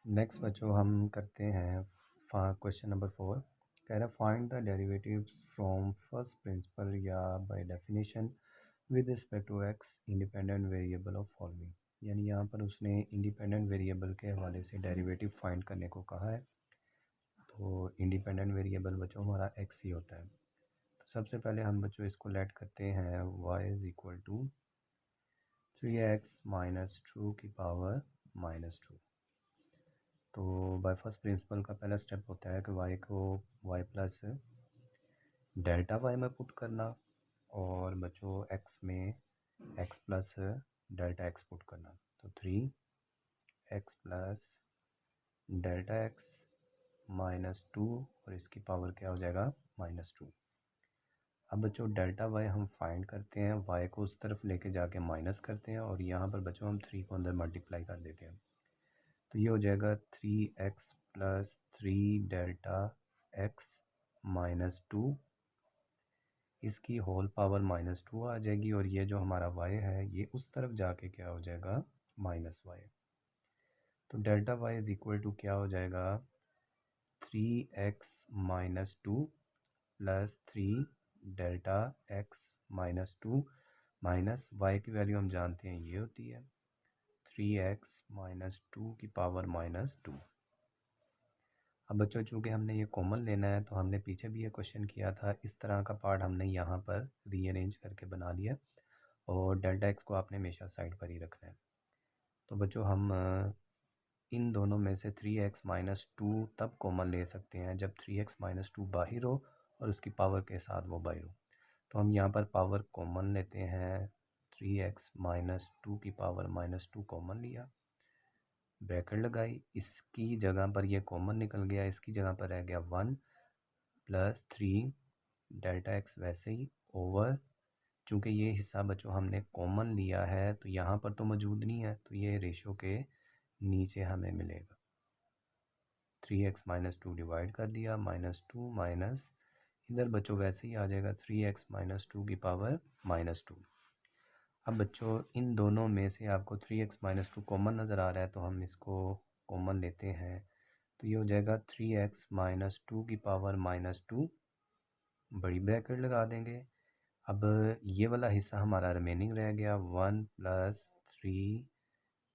Next बच्चों हम करते हैं क्वेश्चन नंबर 4। कह रहा find the derivatives from first principle या by definition with respect to X independent variable of following. यानी यहाँ पर उसने इंडिपेंडेंट वेरिएबल के हवाले से डेरिवेटिव फाइंड करने को कहा है। तो इंडिपेंडेंट वेरिएबल बच्चों हमारा एक्स ही होता है। तो सबसे पहले हम बच्चों इसको लेट करते हैं y is equal to 3x minus 2 की पावर -2। तो बाय फर्स्ट प्रिंसिपल का पहला स्टेप होता है कि y को y प्लस डेल्टा y में पुट करना और बच्चों x में x plus delta x put करना। तो 3x प्लस डेल्टा x -2 और इसकी पावर क्या हो जाएगा -2। अब बच्चों डेल्टा y हम फाइंड करते हैं, y को उस तरफ लेके जाके माइनस करते हैं और यहाँ पर बच्चों हम 3 को अंदर मल्टीप्लाई कर देते हैं। तो ये हो जाएगा 3x प्लस 3 डेल्टा x -2, इसकी होल पावर -2 आ जाएगी और ये जो हमारा y है ये उस तरफ जाके क्या हो जाएगा -y। तो delta y is equal to क्या हो जाएगा 3x -2 plus 3 delta x -2 minus y की वैल्यू हम जानते हैं ये होती है 3x -2 की पावर -2। अब बच्चों चूँकि हमने ये कॉमन लेना है तो हमने पीछे भी ये क्वेश्चन किया था, इस तरह का पार्ट हमने यहाँ पर रीअरेंज करके बना लिया और डेल्टा एक्स को आपने हमेशा साइड पर ही रखना है। तो बच्चों हम इन दोनों में से 3x -2 तब कॉमन ले सकते हैं जब 3x -2 बाहर हो और उसकी पावर के साथ वो बाहर हो। तो हम यहाँ पर पावर कॉमन लेते हैं, 3x -2 की पावर -2 कॉमन लिया, ब्रैकेट लगाई, इसकी जगह पर ये कॉमन निकल गया, इसकी जगह पर रह गया 1 प्लस 3 डेल्टा एक्स वैसे ही ओवर, चूँकि ये हिस्सा बच्चों हमने कॉमन लिया है तो यहाँ पर तो मौजूद नहीं है तो ये रेशो के नीचे हमें मिलेगा। 3x -2 डिवाइड कर दिया -2 माइनस इधर बच्चों वैसे ही आ जाएगा 3x -2 की पावर -2। अब बच्चों इन दोनों में से आपको 3x -2 कॉमन नज़र आ रहा है तो हम इसको कॉमन लेते हैं। तो ये हो जाएगा 3x -2 की पावर -2, बड़ी ब्रैकेट लगा देंगे। अब ये वाला हिस्सा हमारा रिमेनिंग रह गया 1 plus 3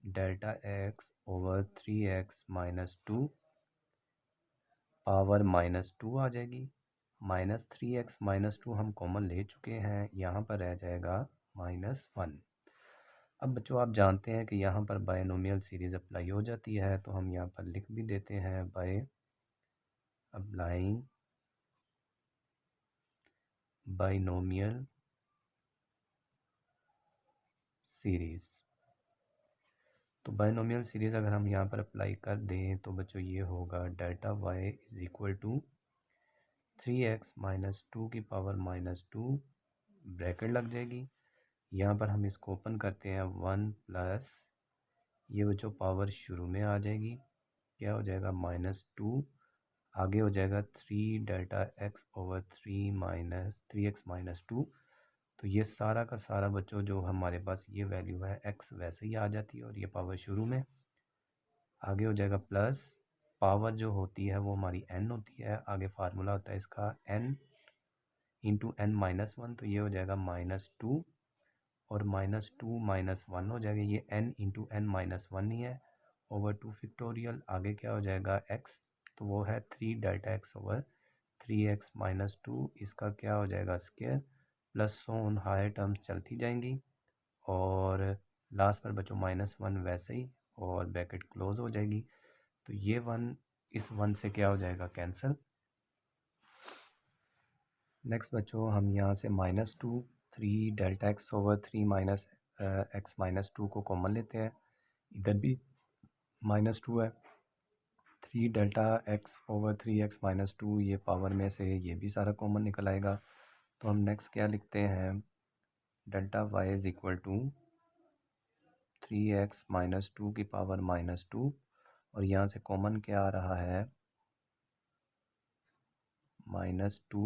delta x over 3x -2 power -2 आ जाएगी, -3x -2 हम कॉमन ले चुके हैं, यहाँ पर रह जाएगा -1। अब बच्चों आप जानते हैं कि यहाँ पर बायनोमियल सीरीज़ अप्लाई हो जाती है तो हम यहाँ पर लिख भी देते हैं बाय अप्लाइंग बायनोमियल सीरीज़। तो बायनोमियल सीरीज़ अगर हम यहाँ पर अप्लाई कर दें तो बच्चों ये होगा delta y is equal to 3x -2 की पावर -2, ब्रैकेट लग जाएगी, यहाँ पर हम इसको ओपन करते हैं 1 प्लस ये बच्चों पावर शुरू में आ जाएगी, क्या हो जाएगा -2, आगे हो जाएगा 3 डेल्टा x ओवर 3x -2। तो ये सारा का सारा बच्चों जो हमारे पास ये वैल्यू है x वैसे ही आ जाती है और ये पावर शुरू में आगे हो जाएगा प्लस पावर जो होती है वो हमारी n होती है, आगे फार्मूला होता है इसका n इंटू n -1, तो ये हो जाएगा -2 और -2 -1 हो जाएगा, ये n इंटू n -1 ही है ओवर 2 फैक्टोरियल, आगे क्या हो जाएगा x, तो वो है 3 डेल्टा एक्स ओवर 3x -2, इसका क्या हो जाएगा square plus on higher terms चलती जाएंगी और लास्ट पर बच्चों -1 वैसे ही और ब्रैकेट क्लोज हो जाएगी। तो ये 1 इस 1 से क्या हो जाएगा कैंसिल। नेक्स्ट बच्चों हम यहाँ से -2 3 delta x over 3 minus x -2 को कॉमन लेते हैं, इधर भी -2 है, 3 डेल्टा एक्स ओवर 3x -2 ये पावर में से ये भी सारा कॉमन निकल आएगा। तो हम नेक्स्ट क्या लिखते हैं delta y is equal to 3x -2 की पावर -2 और यहाँ से कॉमन क्या आ रहा है -2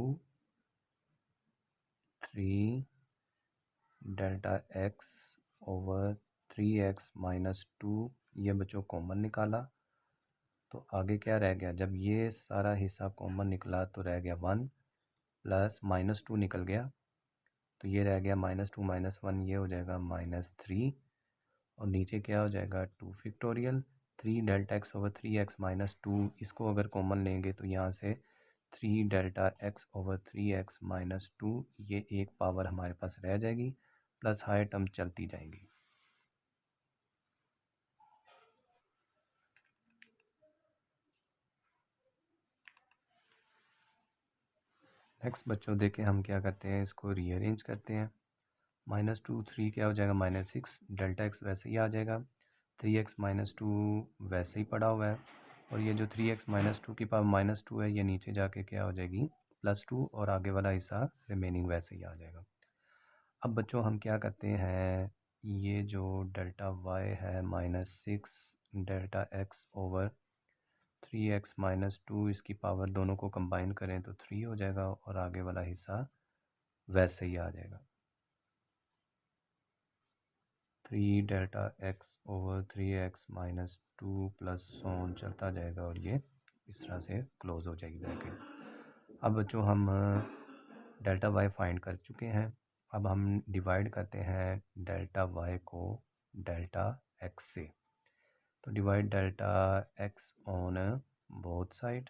3 डेल्टा x ओवर 3x -2, ये बच्चों कॉमन निकाला तो आगे क्या रह गया, जब ये सारा हिस्सा कॉमन निकला तो रह गया 1 प्लस -2 निकल गया, तो ये रह गया -2 - 1, ये हो जाएगा -3, और नीचे क्या हो जाएगा 2 factorial 3 delta x over 3x - 2, इसको अगर कॉमन लेंगे तो यहाँ से 3 डेल्टा एक्स ओवर 3x - 2, ये एक पावर हमारे पास रह जाएगी, प्लस हायर टर्म चलती जाएंगी। नेक्स्ट बच्चों देखें हम क्या करते हैं, इसको रीअरेंज करते हैं। -2 3 क्या हो जाएगा -6, डेल्टा एक्स वैसे ही आ जाएगा, 3x - 2 वैसे ही पड़ा हुआ है, और ये जो 3x - 2 की पावर -2 है, ये नीचे जाके क्या हो जाएगी +2, और आगे वाला हिस्सा रिमेनिंग वैसे ही आ जाएगा। अब बच्चों हम क्या करते हैं, ये जो डेल्टा y है -6 डेल्टा x ओवर 3x - 2, इसकी पावर दोनों को कंबाइन करें तो 3 हो जाएगा, और आगे वाला हिस्सा वैसे ही आ जाएगा। 3 delta x over 3x - 2 plus on चलता जाएगा, और ये इस तरह से क्लोज हो जाएगी ब्रैकेट। अब बच्चों हम डेल्टा y फाइंड कर चुके हैं, अब हम डिवाइड करते हैं डेल्टा y को डेल्टा x से, तो divide delta x on both side,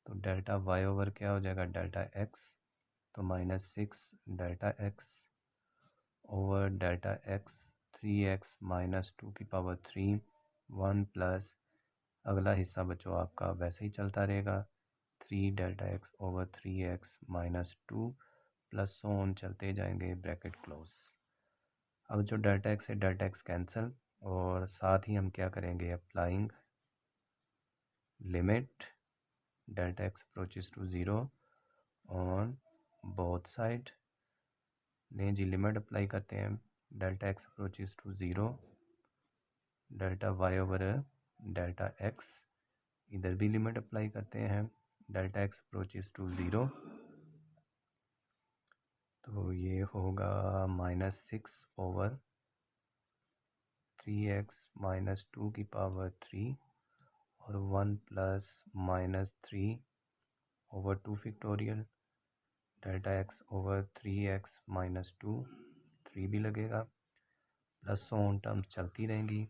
तो डेल्टा y ओवर क्या हो जाएगा डेल्टा x, तो -6 delta x over delta x 3x - 2 की पावर 3 1 प्लस अगला हिस्सा बच्चों आपका वैसे ही चलता रहेगा, 3 delta x over 3x - 2 plus on चलते जाएंगे, ब्रैकेट क्लोज। अब जो डेल्टा x से डेल्टा x कैंसिल, और साथ ही हम क्या करेंगे applying limit delta x approaches to 0 on both side. नहीं जी, लिमिट अप्लाई करते हैं, delta x approaches to 0 delta y over delta x, इधर भी लिमिट अप्लाई करते हैं, डेल्टा x अप्रोचेस टू 0, तो ये होगा -6 ओवर 3x - 2 की पावर 3, और 1 plus -3 over 2 factorial delta x over 3x - 2, 3 भी लगेगा, प्लस ऑन टर्म्स चलती रहेंगी।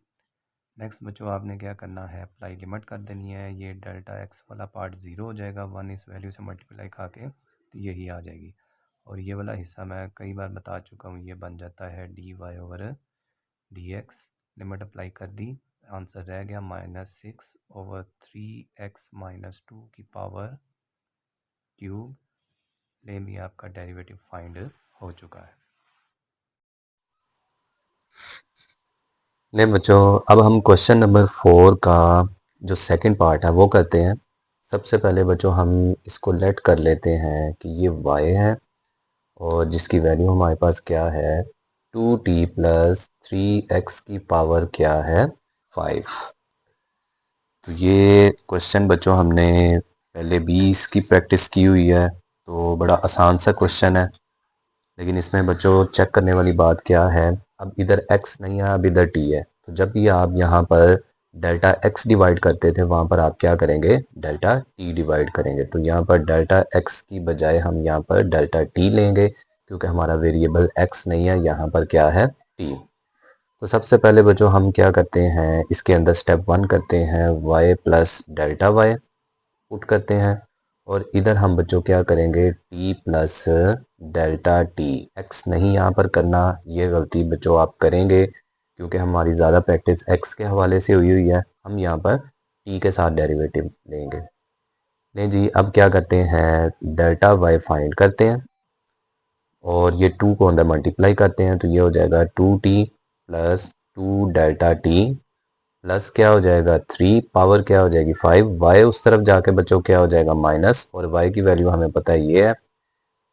नेक्स्ट बच्चों आपने क्या करना है, अप्लाई लिमिट कर देनी है, ये डेल्टा x वाला पार्ट 0 हो जाएगा, 1 इस वैल्यू से मल्टीप्लाई खा के, तो यही आ जाएगी, और ये वाला हिस्सा मैं कई बार बता चुका हूँ, ये बन जाता है dy over dx। Limit apply कर दी, आंसर रह गया -6 ओवर 3x - 2 की पावर क्यूब, ले भी आपका डेरिवेटिव फाइंड हो चुका है। नहीं बच्चों, अब हम क्वेश्चन नंबर 4 का जो सेकंड पार्ट है वो करते हैं। सबसे पहले बच्चों हम इसको लेट कर लेते हैं कि ये y है, और जिसकी वैल्यू हमारे पास क्या है 2t प्लस 3x की पावर क्या है 5। तो ये क्वेश्चन बच्चों हमने पहले 20 की प्रैक्टिस की हुई है, तो बड़ा आसान सा क्वेश्चन है, लेकिन इसमें बच्चों चेक करने वाली बात क्या है, अब इधर x नहीं है, अब इधर t है, तो जब भी आप यहाँ पर डेल्टा x डिवाइड करते थे वहाँ पर आप क्या करेंगे डेल्टा t डिवाइड करेंगे, तो यहाँ पर डेल्टा x की बजाय हम यहाँ पर डेल्टा t लेंगे, क्योंकि हमारा वेरिएबल x नहीं है, यहाँ पर क्या है t। तो सबसे पहले बच्चों हम क्या करते हैं, इसके अंदर स्टेप 1 करते हैं y plus delta y put करते हैं, और इधर हम बच्चों क्या करेंगे t plus delta t, x नहीं यहाँ पर करना, ये गलती बच्चों आप करेंगे क्योंकि हमारी ज़्यादा प्रैक्टिस x के हवाले से हुई है, हम यहाँ पर t के साथ डेरिवेटिव लेंगे। नहीं जी, अब क्या करते हैं डेल्टा y फाइंड करते हैं, और ये 2 को अंदर मल्टीप्लाई करते हैं, तो ये हो जाएगा 2t plus 2 delta t plus क्या हो जाएगा 3, पावर क्या हो जाएगी 5, y उस तरफ जाके बच्चों क्या हो जाएगा माइनस, और y की वैल्यू हमें पता है ये है,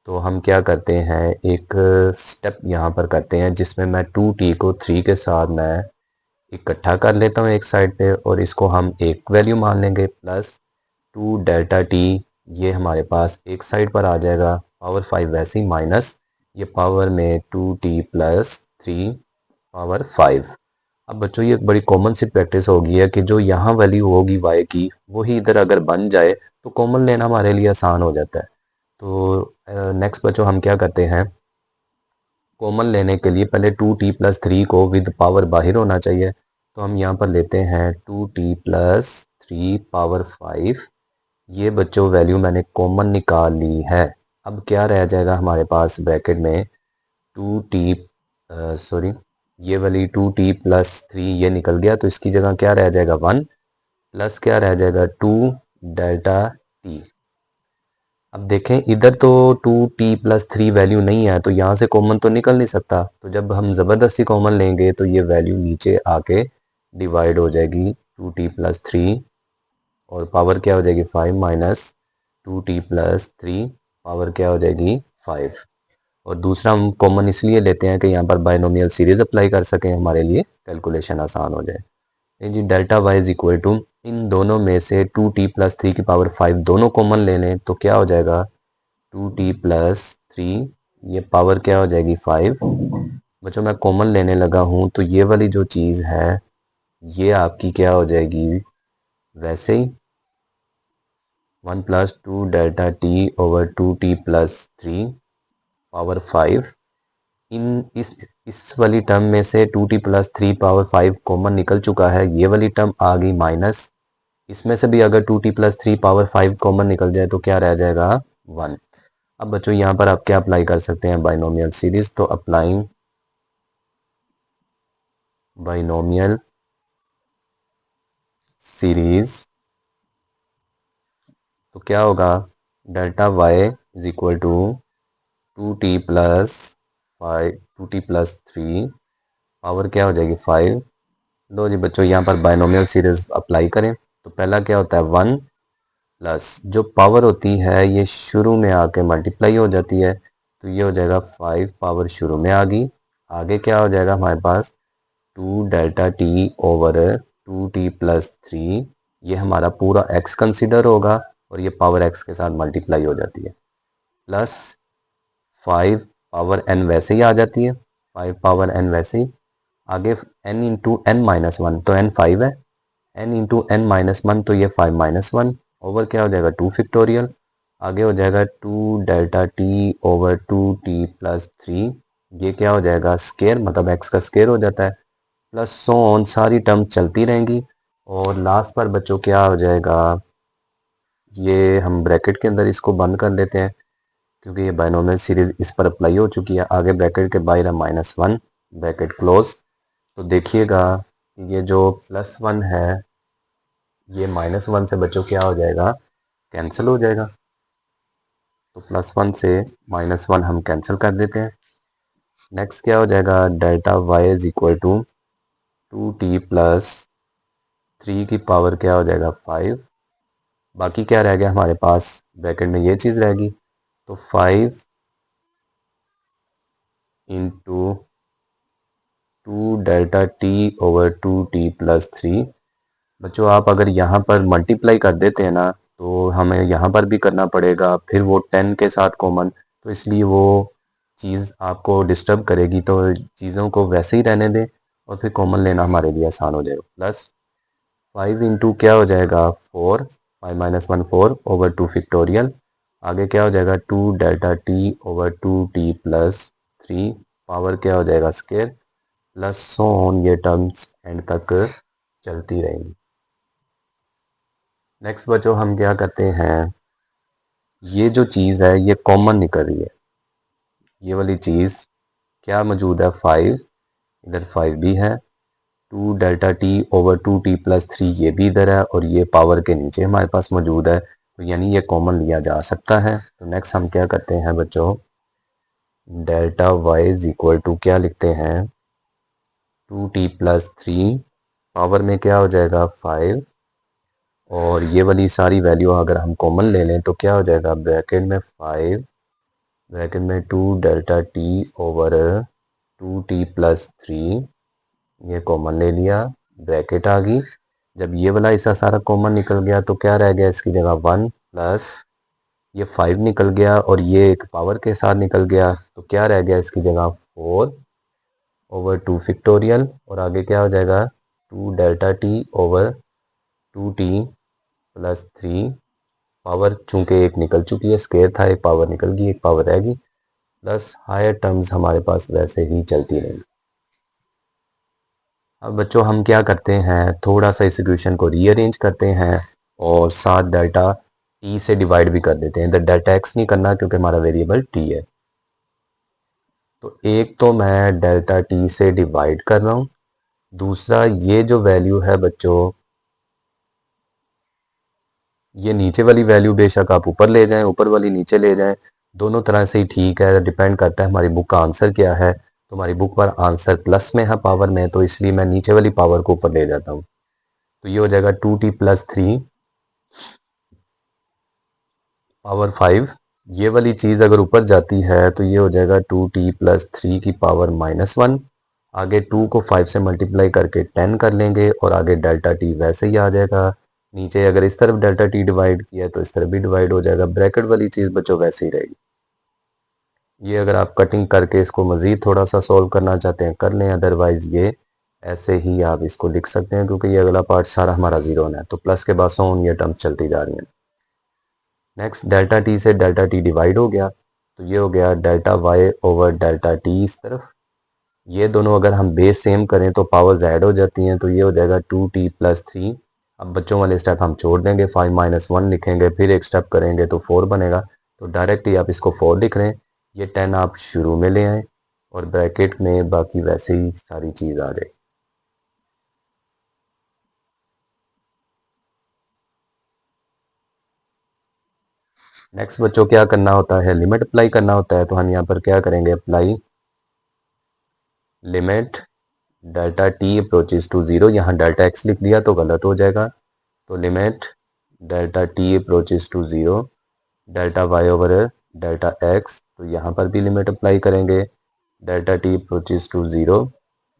तो हम क्या करते हैं एक स्टेप यहाँ पर करते हैं जिसमें मैं 2t को 3 के साथ मैं इकट्ठा कर लेता हूँ एक साइड पे, और इसको हम एक वैल्यू मान लेंगे, प्लस 2 डेल्टा t, ये हमारे पास एक साइड पर आ जाएगा, पावर 5 वैसे ही माइनस ये पावर में 2t प्लस 3 पावर 5। अब बच्चों ये एक बड़ी कॉमन सी प्रैक्टिस होगी है कि जो यहाँ वैल्यू होगी y की वही इधर अगर बन जाए तो कॉमन लेना हमारे लिए आसान हो जाता है। तो नेक्स्ट बच्चों हम क्या करते हैं, कॉमन लेने के लिए पहले 2t+3 को विद पावर बाहर होना चाहिए, तो हम यहाँ पर लेते हैं 2t+3 पावर 5। ये बच्चों वैल्यू मैंने कॉमन निकाल ली है। अब क्या रह जाएगा हमारे पास ब्रैकेट में 2t, सॉरी ये वाली 2t+3 ये निकल गया, तो इसकी जगह क्या रह जाएगा 1 प्लस क्या रह जाएगा 2 डेल्टा टी। अब देखें इधर तो 2t+3 वैल्यू नहीं है, तो यहाँ से कॉमन तो निकल नहीं सकता, तो जब हम ज़बरदस्ती कॉमन लेंगे तो ये वैल्यू नीचे आके डिवाइड हो जाएगी 2t+3 और पावर क्या हो जाएगी 5 माइनस 2t+3 पावर क्या हो जाएगी 5। और दूसरा हम कॉमन इसलिए लेते हैं कि यहाँ पर बाइनोमियल सीरीज अप्लाई कर सकें, हमारे लिए कैलकुलेशन आसान हो जाए। ये जी delta Y is equal to, इन दोनों में से 2t+3 की पावर 5 दोनों कॉमन ले लें तो क्या हो जाएगा 2t+3, ये पावर क्या हो जाएगी 5। बच्चों मैं कॉमन लेने लगा हूँ तो ये वाली जो चीज़ है ये आपकी क्या हो जाएगी वैसे ही 1 + 2 delta T over 2t+3 power 5। इन इस वाली टर्म में से 2t+3 पावर 5 कॉमन निकल चुका है, ये वाली टर्म आ गई माइनस, इसमें से भी अगर 2t+3 पावर 5 कॉमन निकल जाए तो क्या रह जाएगा 1। अब बच्चों यहाँ पर आप क्या अप्लाई कर सकते हैं बाइनोमियल सीरीज, तो अप्लाइंग बाइनोमियल सीरीज तो क्या होगा delta Y is equal to 2t+3 power क्या हो जाएगी 5। लो जी बच्चों यहाँ पर बाइनोमियल सीरीज अप्लाई करें तो पहला क्या होता है 1 प्लस जो पावर होती है ये शुरू में आके मल्टीप्लाई हो जाती है, तो ये हो जाएगा 5 पावर शुरू में आ गई, आगे क्या हो जाएगा हमारे पास 2 डेल्टा टी ओवर 2t+3, ये हमारा पूरा x कंसिडर होगा और ये पावर x के साथ मल्टीप्लाई हो जाती है, प्लस 5 पावर n वैसे ही आ जाती है, 5 पावर n वैसे ही, आगे n इंटू n माइनस 1 तो n 5 है, n इंटू n माइनस 1 तो ये 5 माइनस 1 ओवर क्या हो जाएगा 2 फैक्टोरियल, आगे हो जाएगा 2 डेल्टा टी ओवर 2t+3, ये क्या हो जाएगा स्केयर मतलब x का स्केयर हो जाता है, प्लस सो ऑन सारी टर्म चलती रहेंगी और लास्ट पर बच्चों क्या हो जाएगा, ये हम ब्रैकेट के अंदर इसको बंद कर लेते हैं क्योंकि ये बाइनोमियल सीरीज इस पर अप्लाई हो चुकी है, आगे ब्रैकेट के बाहर है -1 ब्रैकेट क्लोज। तो देखिएगा ये जो +1 है ये -1 से बच्चों क्या हो जाएगा कैंसिल हो जाएगा, तो +1 से -1 हम कैंसिल कर देते हैं। नेक्स्ट क्या हो जाएगा delta Y is equal to 2t+3 की पावर क्या हो जाएगा 5, बाकी क्या रह गया हमारे पास ब्रैकेट में ये चीज़ रहेगी, तो 5 into 2 delta T over 2t+3। बच्चों आप अगर यहाँ पर मल्टीप्लाई कर देते हैं ना तो हमें यहाँ पर भी करना पड़ेगा, फिर वो 10 के साथ कॉमन, तो इसलिए वो चीज़ आपको डिस्टर्ब करेगी, तो चीज़ों को वैसे ही रहने दें और फिर कॉमन लेना हमारे लिए आसान हो जाएगा। प्लस 5 इंटू क्या हो जाएगा 4, 5 माइनस 1 4 ओवर 2 फैक्टोरियल, आगे क्या हो जाएगा 2 delta T over 2t+3 power क्या हो जाएगा स्केयर, प्लस सो ऑन ये टर्म्स एंड तक चलती रहेंगी। नेक्स्ट बच्चों हम क्या करते हैं, ये जो चीज़ है ये कॉमन निकल रही है, ये वाली चीज़ क्या मौजूद है 5, इधर 5 भी है, 2 डेल्टा टी ओवर 2t+3 ये भी इधर है और ये पावर के नीचे हमारे पास मौजूद है, तो यानी ये कॉमन लिया जा सकता है। तो नेक्स्ट हम क्या करते हैं बच्चों delta Y is equal to क्या लिखते हैं 2t+3 पावर में क्या हो जाएगा 5 और ये वाली सारी वैल्यू अगर हम कॉमन ले लें तो क्या हो जाएगा ब्रैकेट में 5 ब्रैकेट में 2 डेल्टा टी ओवर 2t+3 ये कॉमन ले लिया, ब्रैकेट आ गई, जब ये वाला हिस्सा सारा कॉमन निकल गया तो क्या रह गया इसकी जगह 1 प्लस ये 5 निकल गया और ये एक पावर के साथ निकल गया तो क्या रह गया इसकी जगह 4 ओवर 2 फैक्टोरियल और आगे क्या हो जाएगा 2 delta T over 2t plus 3 power, चूंकि एक निकल चुकी है, स्क्वायर था, एक पावर निकल गई, एक पावर रहेगी, प्लस हायर टर्म्स हमारे पास वैसे ही चलती रहेंगी। अब बच्चों हम क्या करते हैं, थोड़ा सा इस इक्वेशन को रीअरेंज करते हैं और साथ डेल्टा टी से डिवाइड भी कर देते हैं। इधर डेल्टा एक्स नहीं करना क्योंकि हमारा वेरिएबल टी है। तो एक तो मैं डेल्टा टी से डिवाइड कर रहा हूँ, दूसरा ये जो वैल्यू है बच्चों, ये नीचे वाली वैल्यू बेशक आप ऊपर ले जाएं, ऊपर वाली नीचे ले जाएं, दोनों तरह से ही ठीक है, डिपेंड करता है हमारी बुक का आंसर क्या है। तो हमारी बुक पर आंसर प्लस में है, पावर में, तो इसलिए मैं नीचे वाली पावर को ऊपर ले जाता हूँ। तो ये हो जाएगा 2t प्लस 3 पावर 5। ये वाली चीज़ अगर ऊपर जाती है तो ये हो जाएगा 2t प्लस 3 की पावर -1। आगे 2 को 5 से मल्टीप्लाई करके 10 कर लेंगे और आगे डेल्टा टी वैसे ही आ जाएगा। नीचे अगर इस तरफ डेल्टा टी डिवाइड किया है तो इस तरफ भी डिवाइड हो जाएगा, ब्रैकेट वाली चीज़ बच्चों वैसे ही रहेगी। ये अगर आप कटिंग करके इसको मज़ीद थोड़ा सा सॉल्व करना चाहते हैं कर लें, अदरवाइज़ ये ऐसे ही आप इसको लिख सकते हैं क्योंकि ये अगला पार्ट सारा हमारा ज़ीरो है। तो प्लस के बाद सोन ये टर्म्स चलती जा रही हैं। नेक्स्ट डेल्टा टी से डेल्टा टी डिवाइड हो गया तो ये हो गया delta y over delta t इस तरफ। ये दोनों अगर हम बेस सेम करें तो पावर्स ऐड हो जाती हैं, तो ये हो जाएगा 2t प्लस 3। अब बच्चों वाले स्टेप हम छोड़ देंगे, 5 माइनस 1 लिखेंगे, फिर एक स्टेप करेंगे तो 4 बनेगा। तो डायरेक्ट ही आप इसको 4 लिख रहे हैं, ये 10 आप शुरू में ले आएँ और ब्रैकेट में बाकी वैसे ही सारी चीज़ आ जाए। नेक्स्ट बच्चों क्या करना होता है, लिमिट अप्लाई करना होता है। तो हम यहाँ पर क्या करेंगे, apply limit delta t approaches to zero. यहाँ डेल्टा एक्स लिख दिया तो गलत हो जाएगा, तो limit delta t approaches to zero delta y over delta x. तो यहाँ पर भी लिमिट अप्लाई करेंगे, delta t approaches to zero,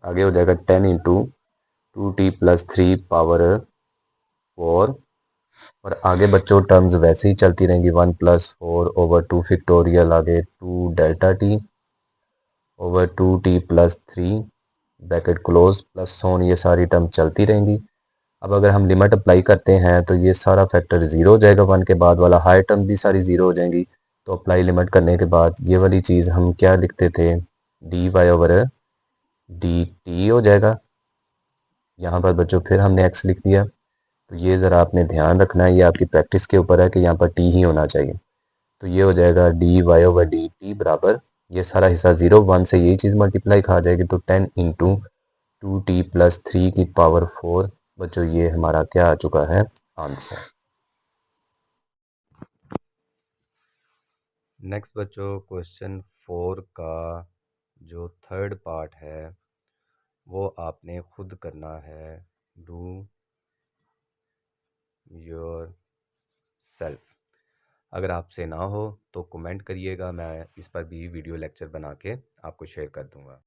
आगे हो जाएगा 10 इंटू 2t प्लस 3 पावर 4। और आगे बच्चों टर्म्स वैसे ही चलती रहेंगी, 1 प्लस 4 ओवर 2 फैक्टोरियल, आगे 2 delta T over 2t plus 3 bracket close plus so on, ये सारी टर्म चलती रहेंगी। अब अगर हम लिमिट अप्लाई करते हैं तो ये सारा फैक्टर ज़ीरो हो जाएगा, 1 के बाद वाला हाई टर्म भी सारी ज़ीरो हो जाएंगी। तो अप्लाई लिमिट करने के बाद ये वाली चीज़ हम क्या लिखते थे, d y over d t हो जाएगा। यहाँ पर बच्चों फिर हमने एक्स लिख दिया, तो ये ज़रा आपने ध्यान रखना है, ये आपकी प्रैक्टिस के ऊपर है कि यहाँ पर टी ही होना चाहिए। तो ये हो जाएगा d y over d t बराबर, ये सारा हिस्सा 0, 1 से यही चीज़ मल्टीप्लाई खा जाएगी, तो 10 इंटू 2t प्लस 3 की पावर 4। बच्चों ये हमारा क्या आ चुका है, आंसर। नेक्स्ट बच्चों क्वेश्चन 4 का जो थर्ड पार्ट है वो आपने खुद करना है, डू योर सेल्फ। अगर आपसे ना हो तो कमेंट करिएगा, मैं इस पर भी वीडियो लेक्चर बना के आपको शेयर कर दूंगा।